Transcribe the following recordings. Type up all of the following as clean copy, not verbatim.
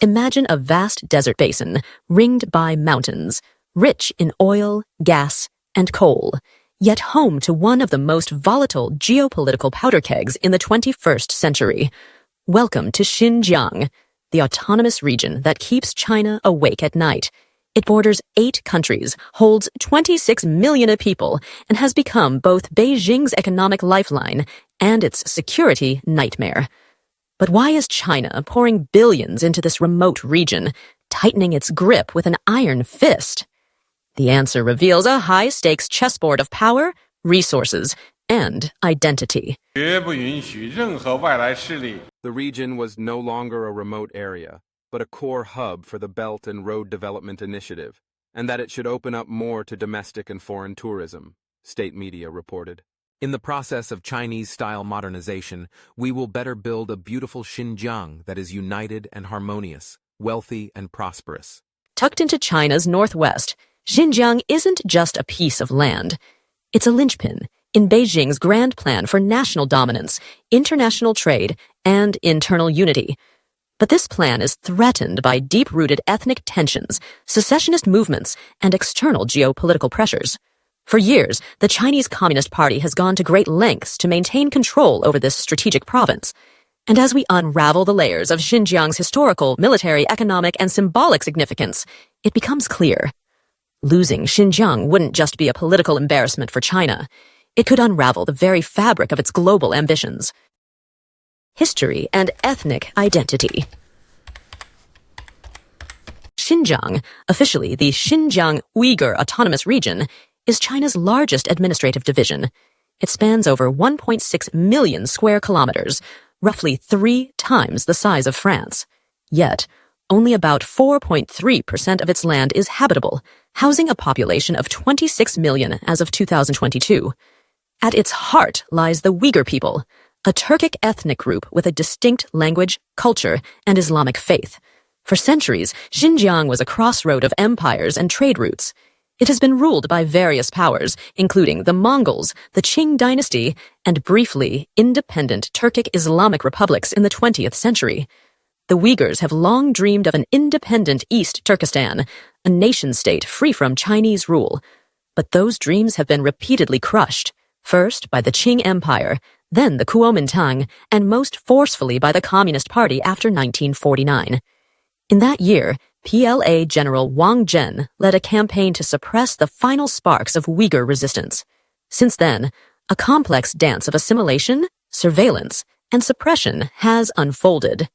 Imagine a vast desert basin ringed by mountains, rich in oil, gas, and coal, yet home to one of the most volatile geopolitical powder kegs in the 21st century. Welcome to Xinjiang, the autonomous region that keeps China awake at night. It borders 8 countries, holds 26 million people, and has become both Beijing's economic lifeline and its security nightmare. But why is China pouring billions into this remote region, tightening its grip with an iron fist? The answer reveals a high-stakes chessboard of power, resources, and identity. The region was no longer a remote area, but a core hub for the Belt and Road Development Initiative, and that it should open up more to domestic and foreign tourism, state media reported. In the process of Chinese-style modernization, we will better build a beautiful Xinjiang that is united and harmonious, wealthy and prosperous. Tucked into China's northwest, Xinjiang isn't just a piece of land. It's a linchpin in Beijing's grand plan for national dominance, international trade, and internal unity. But this plan is threatened by deep-rooted ethnic tensions, secessionist movements, and external geopolitical pressures. For years, the Chinese Communist Party has gone to great lengths to maintain control over this strategic province. And as we unravel the layers of Xinjiang's historical, military, economic, and symbolic significance, it becomes clear. Losing Xinjiang wouldn't just be a political embarrassment for China. It could unravel the very fabric of its global ambitions. History and ethnic identity. Xinjiang, officially the Xinjiang Uyghur Autonomous Region, is China's largest administrative division. It spans over 1.6 million square kilometers, roughly 3 times the size of France. Yet, only about 4.3% of its land is habitable, housing a population of 26 million as of 2022. At its heart lies the Uyghur people, a Turkic ethnic group with a distinct language, culture, and Islamic faith. For centuries, Xinjiang was a crossroad of empires and trade routes. It has been ruled by various powers, including the Mongols, the Qing dynasty, and briefly, independent Turkic Islamic republics in the 20th century. The Uyghurs have long dreamed of an independent East Turkestan, a nation-state free from Chinese rule. But those dreams have been repeatedly crushed, first by the Qing Empire, then the Kuomintang, and most forcefully by the Communist Party after 1949. In that year, PLA General Wang Zhen led a campaign to suppress the final sparks of Uyghur resistance. Since then, a complex dance of assimilation, surveillance, and suppression has unfolded.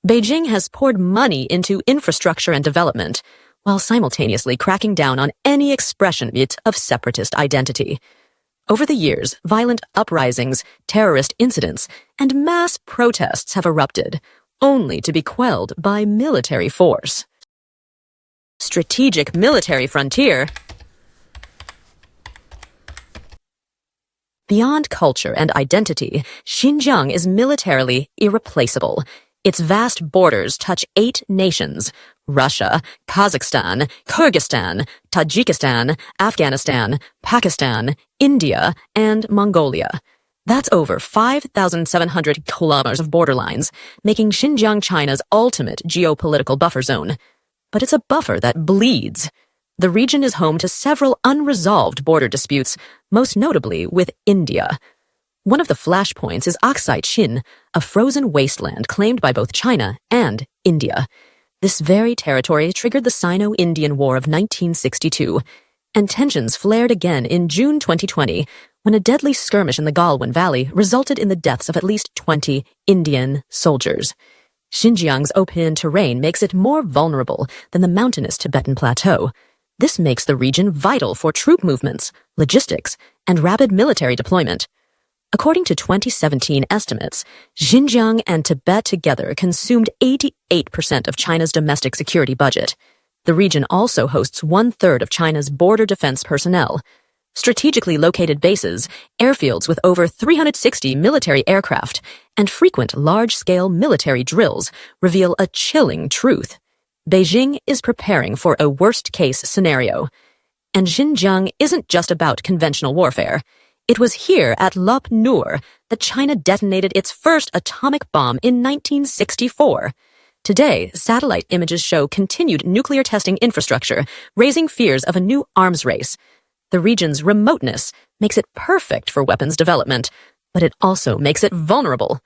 Beijing has poured money into infrastructure and development, while simultaneously cracking down on any expression of separatist identity. Over the years, violent uprisings, terrorist incidents, and mass protests have erupted, only to be quelled by military force. Strategic military frontier. Beyond culture and identity, Xinjiang is militarily irreplaceable. Its vast borders touch 8 nations: Russia, Kazakhstan, Kyrgyzstan, Tajikistan, Afghanistan, Pakistan, India, and Mongolia. That's over 5,700 kilometers of borderlines, making Xinjiang China's ultimate geopolitical buffer zone. But it's a buffer that bleeds. The region is home to several unresolved border disputes, most notably with India. One of the flashpoints is Aksai Chin, a frozen wasteland claimed by both China and India. This very territory triggered the Sino-Indian War of 1962, and tensions flared again in June 2020 when a deadly skirmish in the Galwan Valley resulted in the deaths of at least 20 Indian soldiers. Xinjiang's open terrain makes it more vulnerable than the mountainous Tibetan Plateau. This makes the region vital for troop movements, logistics, and rapid military deployment. According to 2017 estimates, Xinjiang and Tibet together consumed 88% of China's domestic security budget. The region also hosts 1/3 of China's border defense personnel. Strategically located bases, airfields with over 360 military aircraft, and frequent large-scale military drills reveal a chilling truth. Beijing is preparing for a worst-case scenario. And Xinjiang isn't just about conventional warfare. It was here at Lop Nur that China detonated its first atomic bomb in 1964. Today, satellite images show continued nuclear testing infrastructure, raising fears of a new arms race. The region's remoteness makes it perfect for weapons development, but it also makes it vulnerable.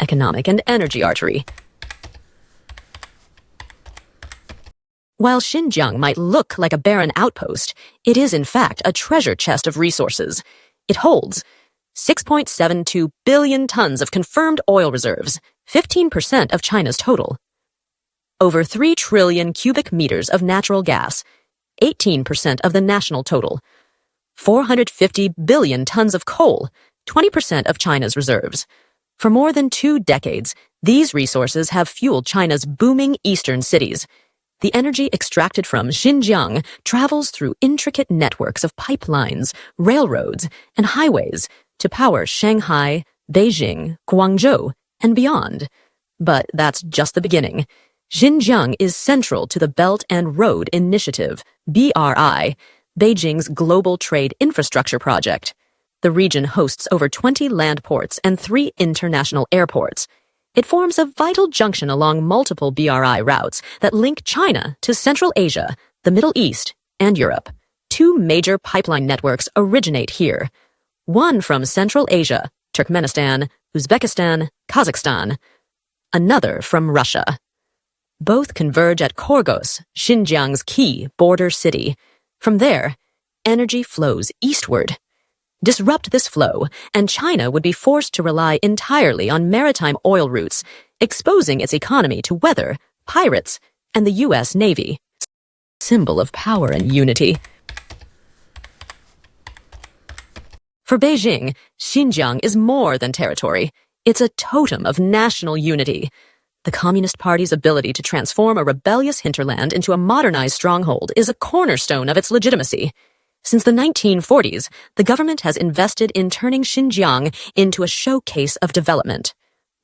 Economic and energy artery. While Xinjiang might look like a barren outpost, it is in fact a treasure chest of resources. It holds 6.72 billion tons of confirmed oil reserves, 15% of China's total. Over 3 trillion cubic meters of natural gas, 18% of the national total. 450 billion tons of coal, 20% of China's reserves. For more than 2 decades, these resources have fueled China's booming eastern cities. The energy extracted from Xinjiang travels through intricate networks of pipelines, railroads, and highways to power Shanghai, Beijing, Guangzhou, and beyond. But that's just the beginning. Xinjiang is central to the Belt and Road Initiative, BRI, Beijing's global trade infrastructure project. The region hosts over 20 land ports and 3 international airports. It forms a vital junction along multiple BRI routes that link China to Central Asia, the Middle East, and Europe. 2 major pipeline networks originate here. One from Central Asia, Turkmenistan, Uzbekistan, Kazakhstan. Another from Russia. Both converge at Korgos, Xinjiang's key border city. From there, energy flows eastward. Disrupt this flow, and China would be forced to rely entirely on maritime oil routes, exposing its economy to weather, pirates, and the U.S. Navy. Symbol of power and unity. For Beijing, Xinjiang is more than territory. It's a totem of national unity. The Communist Party's ability to transform a rebellious hinterland into a modernized stronghold is a cornerstone of its legitimacy. Since the 1940s, the government has invested in turning Xinjiang into a showcase of development.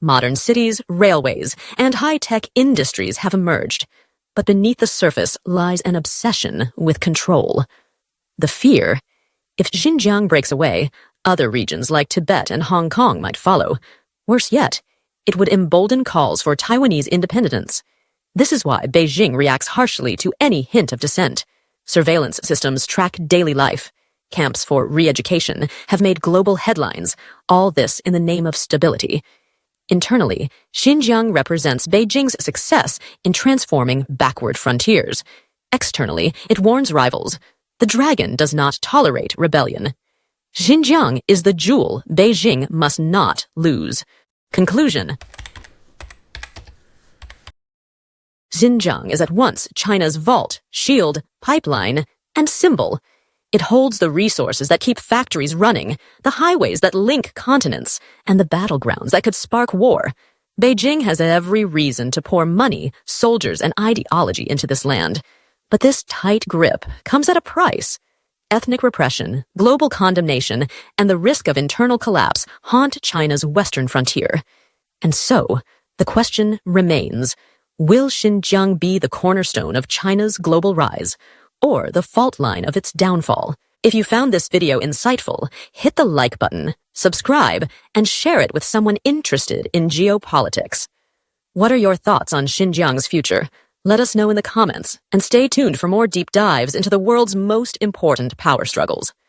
Modern cities, railways, and high-tech industries have emerged. But beneath the surface lies an obsession with control. The fear: if Xinjiang breaks away, other regions like Tibet and Hong Kong might follow. Worse yet, it would embolden calls for Taiwanese independence. This is why Beijing reacts harshly to any hint of dissent. Surveillance systems track daily life. Camps for re-education have made global headlines, all this in the name of stability. Internally, Xinjiang represents Beijing's success in transforming backward frontiers. Externally, it warns rivals. The dragon does not tolerate rebellion. Xinjiang is the jewel Beijing must not lose. Conclusion. Xinjiang is at once China's vault, shield, pipeline, and symbol. It holds the resources that keep factories running, the highways that link continents, and the battlegrounds that could spark war. Beijing has every reason to pour money, soldiers, and ideology into this land. But this tight grip comes at a price. Ethnic repression, global condemnation, and the risk of internal collapse haunt China's western frontier. And so, the question remains: will Xinjiang be the cornerstone of China's global rise, or the fault line of its downfall? If you found this video insightful, hit the like button, subscribe, and share it with someone interested in geopolitics. What are your thoughts on Xinjiang's future? Let us know in the comments, and stay tuned for more deep dives into the world's most important power struggles.